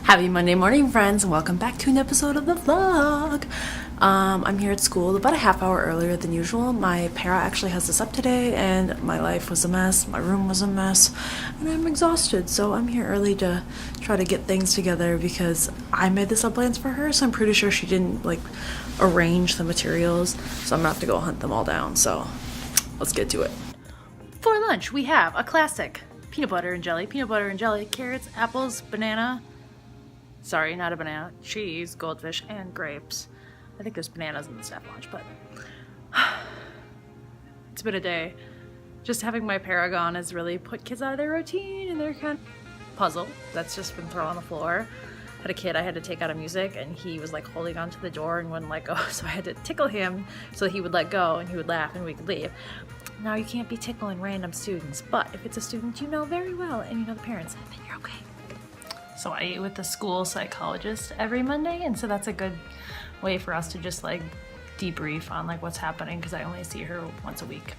Happy Monday morning, friends, and welcome back to an episode of the vlog. I'm here at school about a half hour earlier than usual. My para actually has us up today, and my life was a mess. My room was a mess, and I'm exhausted, so I'm here early to try to get things together because I made the sub plans for her, so I'm pretty sure she didn't arrange the materials, so I'm gonna have to go hunt them all down. So let's get to it. For lunch, we have a classic peanut butter and jelly, carrots, apples, banana. Sorry, not a banana. Cheese, goldfish, and grapes. I think there's bananas in the staff lunch, but it's been a day. Just having my para gone has really put kids out of their routine and their kind of puzzle that's just been thrown on the floor. Had a kid I had to take out of music, and he was holding onto the door and wouldn't let go, so I had to tickle him so he would let go and he would laugh and we could leave. Now you can't be tickling random students, but if it's a student you know very well and you know the parents, then you're okay. So I eat with the school psychologist every Monday, and so that's a good way for us to just debrief on what's happening, because I only see her once a week.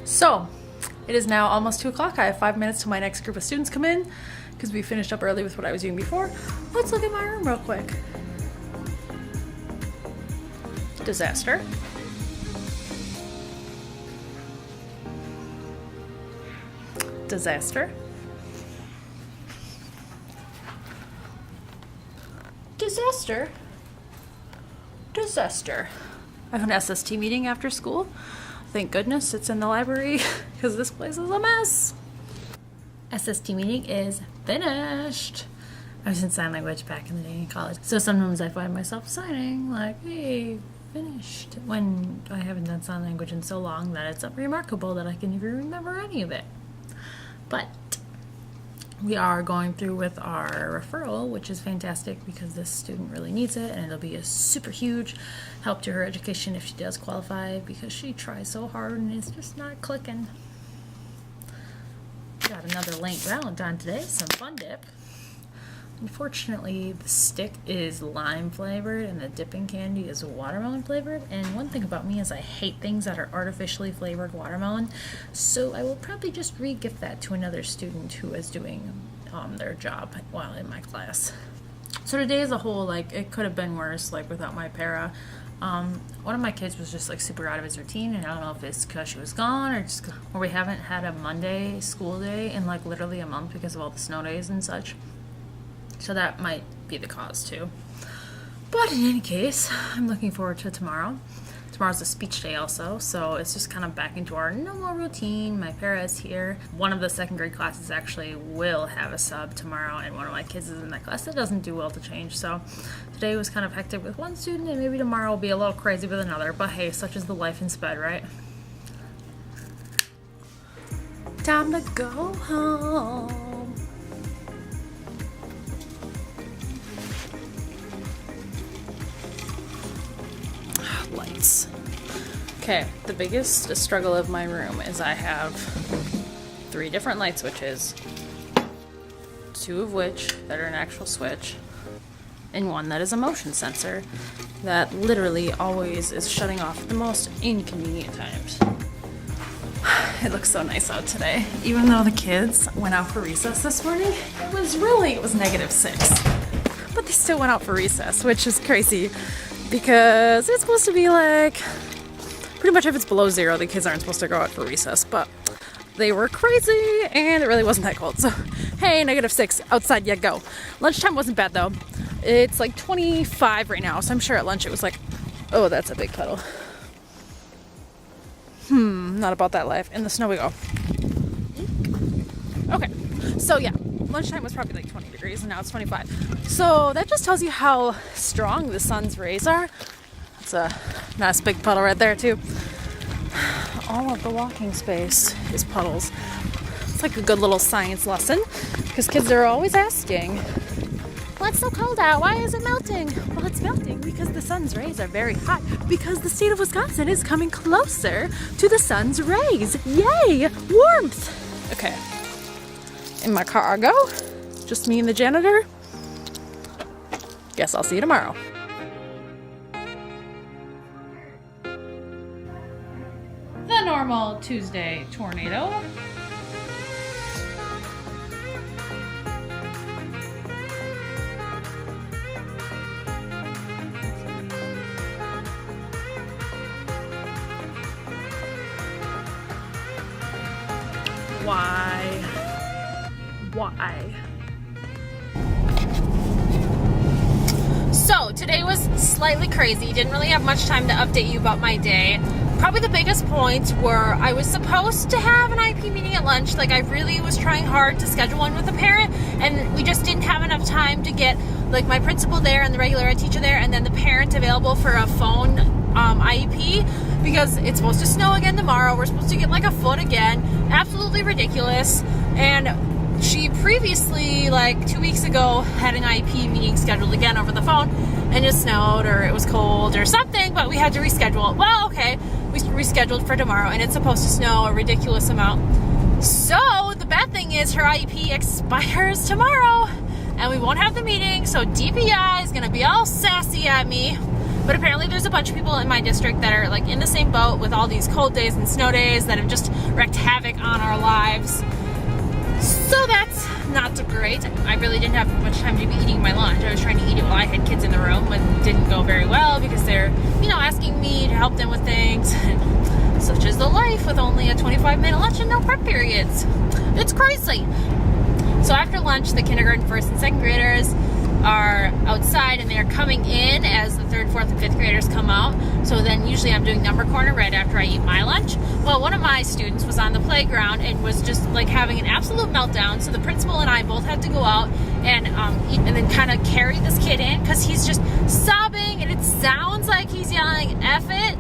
So, it is now almost 2 o'clock. I have 5 minutes till my next group of students come in because we finished up early with what I was doing before. Let's look at my room real quick. Disaster. Disaster. Disaster. Disaster. I have an SST meeting after school. Thank goodness it's in the library because this place is a mess. SST meeting is finished. I was in sign language back in the day in college, so sometimes I find myself signing hey, finished, when I haven't done sign language in so long that it's remarkable that I can even remember any of it. But we are going through with our referral, which is fantastic because this student really needs it, and it'll be a super huge help to her education if she does qualify, because she tries so hard and it's just not clicking. Got another Link Valentine today, some Fun Dip. Unfortunately, the stick is lime flavored and the dipping candy is watermelon flavored, and one thing about me is I hate things that are artificially flavored watermelon, so I will probably just re-gift that to another student who is doing their job while in my class. So today as a whole, it could have been worse, without my para. One of my kids was just super out of his routine, and I don't know if it's because she was gone or just or we haven't had a Monday school day in literally a month because of all the snow days and such. So that might be the cause too. But in any case, I'm looking forward to tomorrow. Tomorrow's a speech day also, so it's just kind of back into our normal routine. My para is here. One of the second grade classes actually will have a sub tomorrow, and one of my kids is in that class that doesn't do well to change. So today was kind of hectic with one student, and maybe tomorrow will be a little crazy with another. But hey, such is the life in sped, right? Time to go home. Lights. Okay, the biggest struggle of my room is I have 3 different light switches, 2 of which that are an actual switch, and 1 that is a motion sensor that literally always is shutting off at the most inconvenient times. It looks so nice out today. Even though the kids went out for recess this morning, it was -6. but they still went out for recess, which is crazy because it's supposed to be like, pretty much if it's below 0, the kids aren't supposed to go out for recess, but they were crazy and it really wasn't that cold. So, hey, -6, outside you go. Lunchtime wasn't bad though. It's like 25 right now, so I'm sure at lunch it was like, oh, that's a big puddle. Not about that life. In the snow we go. Okay, so yeah, lunchtime was probably like 20 degrees and now it's 25. So that just tells you how strong the sun's rays are. It's a nice big puddle right there too. All of the walking space is puddles. It's like a good little science lesson because kids are always asking, well, it's so cold out, why is it melting? Well, it's melting because the sun's rays are very hot because the state of Wisconsin is coming closer to the sun's rays. Yay, warmth. Okay, in my car I go, just me and the janitor. Guess I'll see you tomorrow. The normal Tuesday tornado. Why? So today was slightly crazy. Didn't really have much time to update you about my day. Probably the biggest points were I was supposed to have an IEP meeting at lunch. Like I really was trying hard to schedule one with a parent, and we just didn't have enough time to get like my principal there and the regular ed teacher there and then the parent available for a phone IEP because it's supposed to snow again tomorrow. We're supposed to get like a foot again. Absolutely ridiculous. And she previously, like 2 weeks ago, had an IEP meeting scheduled again over the phone, and it snowed or it was cold or something, but we had to reschedule it. Well, okay, we rescheduled for tomorrow, and it's supposed to snow a ridiculous amount. So the bad thing is her IEP expires tomorrow, and we won't have the meeting, so DPI is going to be all sassy at me. But apparently there's a bunch of people in my district that are like in the same boat with all these cold days and snow days that have just wreaked havoc on our lives. So that's not so great. I really didn't have much time to be eating my lunch. I was trying to eat it while I had kids in the room, but it didn't go very well because they're, asking me to help them with things. Such is the life with only a 25-minute lunch and no prep periods. It's crazy. So after lunch, the kindergarten, first, and second graders are outside and they're coming in as the third, fourth, and fifth graders come out. So then usually I'm doing number corner right after I eat my lunch. Well, one of my students was on the playground and was just like having an absolute meltdown. So the principal and I both had to go out and then kind of carry this kid in because he's just sobbing and it sounds like he's yelling "F it."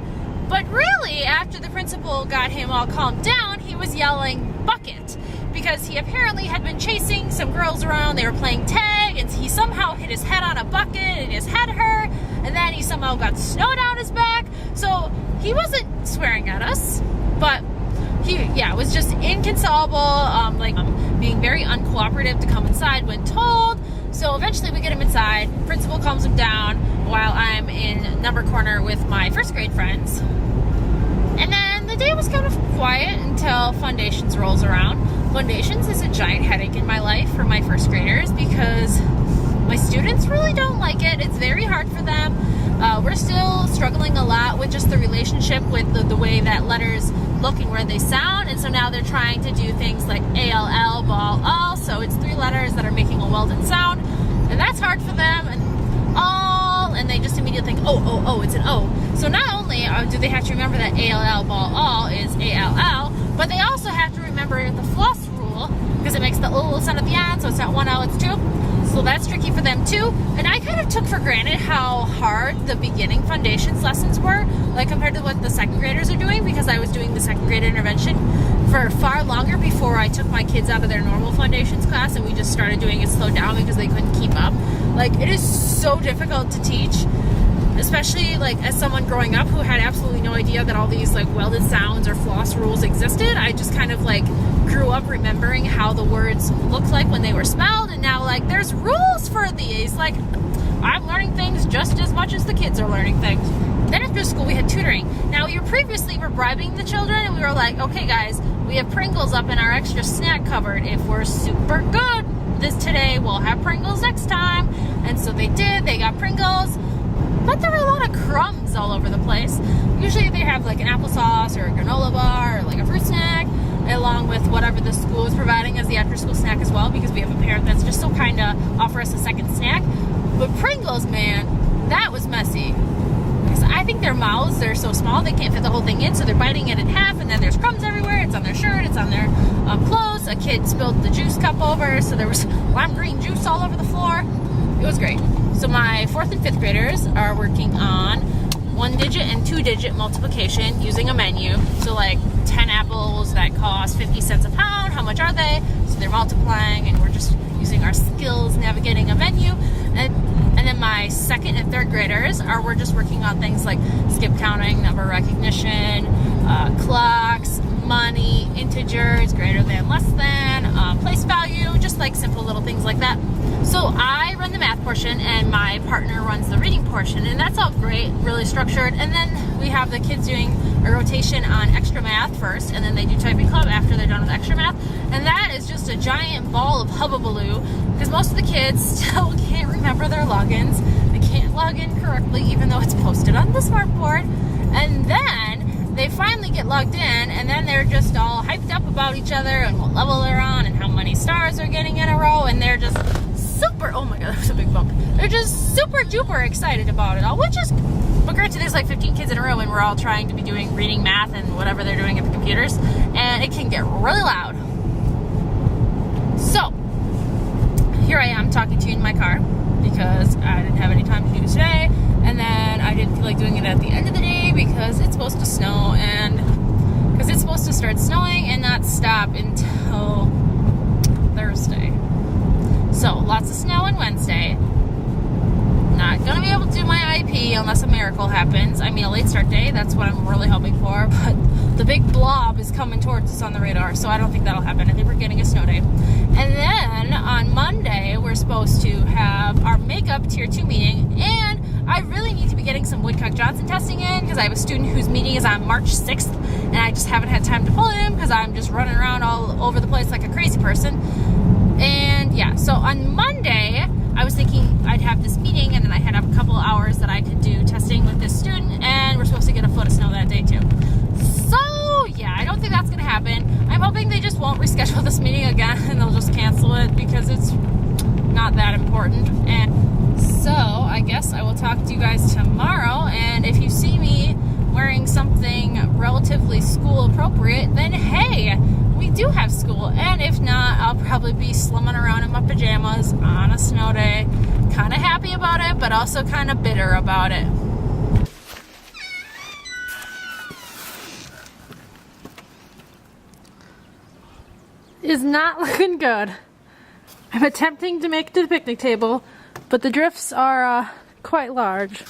But really, after the principal got him all calmed down, he was yelling "bucket," because he apparently had been chasing some girls around. They were playing tag, and he somehow hit his head on a bucket, and his head hurt, and then he somehow got snow down his back. So he wasn't swearing at us, but he, was just inconsolable, being very uncooperative to come inside when told. So eventually we get him inside. Principal calms him down while I'm in number corner with my first grade friends. And then the day was kind of quiet until Foundations rolls around. Foundations is a giant headache in my life for my first graders because my students really don't like it. It's very hard for them. We're still struggling a lot with just the relationship with the way that letters look and where they sound. And so now they're trying to do things like ALL, ball, all. So it's 3 letters that are making a welded sound. And that's hard for them. And all, and they just immediately think, oh, it's an O. So not only do they have to remember that ALL, ball, all is ALL, but they also have to remember the floss rule because it makes the little sound at the end, so it's not 1 L, it's 2. So that's tricky for them too. And I kind of took for granted how hard the beginning Foundations lessons were, like compared to what the second graders are doing, because I was doing the second grade intervention for far longer before I took my kids out of their normal Foundations class, and we just started doing it slow down because they couldn't keep up. Like, it is so difficult to teach, especially like as someone growing up who had absolutely no idea that all these like welded sounds or floss rules existed. I just kind of like grew up remembering how the words looked like when they were spelled, and now like there's rules for these. Like, I'm learning things just as much as the kids are learning things. Then after school we had tutoring. Now we were bribing the children, and we were like, okay guys, we have Pringles up in our extra snack cupboard. If we're super good today, we'll have Pringles next time. And so they did. They got Pringles. But there were a lot of crumbs all over the place. Usually they have like an applesauce or a granola bar or like a fruit snack, along with whatever the school is providing as the after-school snack as well, because we have a parent that's just so kind to offer us a second snack. But Pringles, man, that was messy. Because I think their mouths, they're so small, they can't fit the whole thing in, so they're biting it in half, and then there's crumbs everywhere. It's on their shirt, it's on their clothes. A kid spilled the juice cup over, so there was lime green juice all over the floor. It was great. So my 4th and 5th graders are working on 1-digit and 2-digit multiplication using a menu. So like 10 apples that cost 50 cents a pound, how much are they? So they're multiplying, and we're just using our skills navigating a menu. And then my 2nd and 3rd graders we're just working on things like skip counting, number recognition, clocks, money, integers, greater than, less than, place value, just like simple little things like that. So I run the math portion and my partner runs the reading portion, and that's all great, really structured. And then we have the kids doing a rotation on extra math first, and then they do typing club after they're done with extra math. And that is just a giant ball of hubbubaloo, because most of the kids still can't remember their logins. They can't log in correctly, even though it's posted on the smartboard. And then they finally get logged in, and then they're just all hyped up about each other and what level they're on and how many stars they're getting in a row, and they're just super, oh my god, that was a big bump. They're just super duper excited about it all, which is, but granted, there's like 15 kids in a room, and we're all trying to be doing reading, math, and whatever they're doing at the computers, and it can get really loud. So, here I am talking to you in my car, because I didn't have any time to do it today, and then I didn't feel like doing it at the end of the day, because it's supposed to snow, and because it's supposed to start snowing and not stop until Thursday. So, lots of snow on Wednesday. Not going to be able to do my IP unless a miracle happens. I mean, a late start day, that's what I'm really hoping for. But the big blob is coming towards us on the radar, so I don't think that'll happen. I think we're getting a snow day. And then, on Monday, we're supposed to have our makeup Tier 2 meeting. And I really need to be getting some Woodcock-Johnson testing in, because I have a student whose meeting is on March 6th. And I just haven't had time to pull him, because I'm just running around all over the place like a crazy person. And yeah, so on Monday, I was thinking I'd have this meeting, and then I had a couple hours that I could do testing with this student, and we're supposed to get a foot of snow that day too. So yeah, I don't think that's going to happen. I'm hoping they just won't reschedule this meeting again, and they'll just cancel it, because it's not that important. And so I guess I will talk to you guys tomorrow, and if you see me wearing something relatively school appropriate, then hey, we do have school. And if not, I'll probably be slumming around in my pajamas on a snow day, kind of happy about it, but also kind of bitter about it. Is not looking good. I'm attempting to make it to the picnic table, but the drifts are quite large.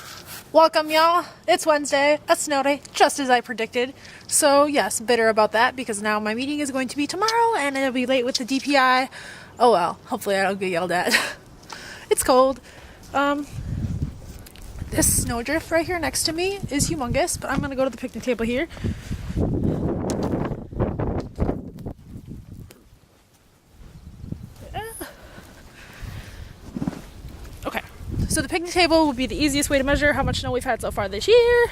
Welcome, y'all. It's Wednesday, a snow day, just as I predicted. So yes, bitter about that, because now my meeting is going to be tomorrow, and it'll be late with the DPI. Oh well, hopefully I don't get yelled at. It's cold. This snowdrift right here next to me is humongous, but I'm gonna go to the picnic table here. Okay, so the picnic table would be the easiest way to measure how much snow we've had so far this year.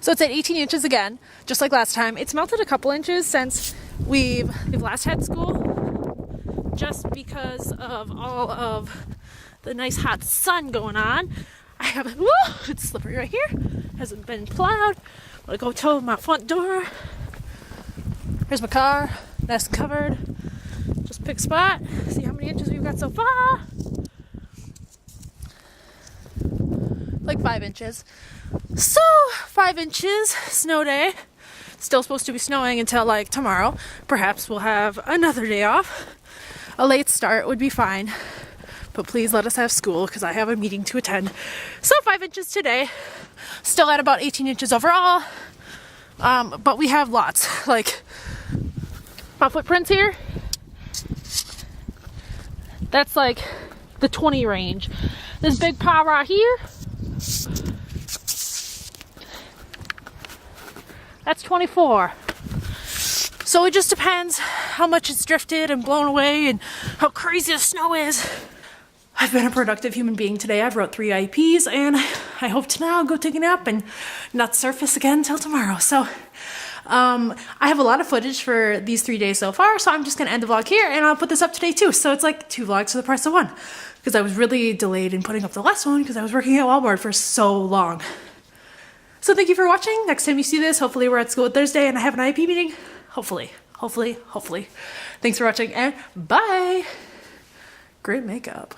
So it's at 18 inches again, just like last time. It's melted a couple inches since we've last had school, just because of all of the nice hot sun going on. I haven't, woo, it's slippery right here, hasn't been plowed. I'm gonna go to my front door. Here's my car, nice and covered. Just pick a spot, see how many inches we've got so far. Like 5 inches. So, 5 inches, snow day. Still supposed to be snowing until like tomorrow. Perhaps we'll have another day off. A late start would be fine. But please let us have school, because I have a meeting to attend. So 5 inches today. Still at about 18 inches overall. But we have lots. Like, my footprints here. That's like the 20 range. This big pile right here. That's 24. So it just depends how much it's drifted and blown away and how crazy the snow is. I've been a productive human being today. I've wrote 3 IEPs, and I hope to now go take a nap and not surface again until tomorrow. So I have a lot of footage for these 3 days so far, so I'm just gonna end the vlog here, and I'll put this up today too. So it's like 2 vlogs for the price of 1, because I was really delayed in putting up the last one because I was working at Walmart for so long. So thank you for watching. Next time you see this, hopefully we're at school Thursday and I have an IEP meeting. Hopefully. Thanks for watching, and bye. Great makeup.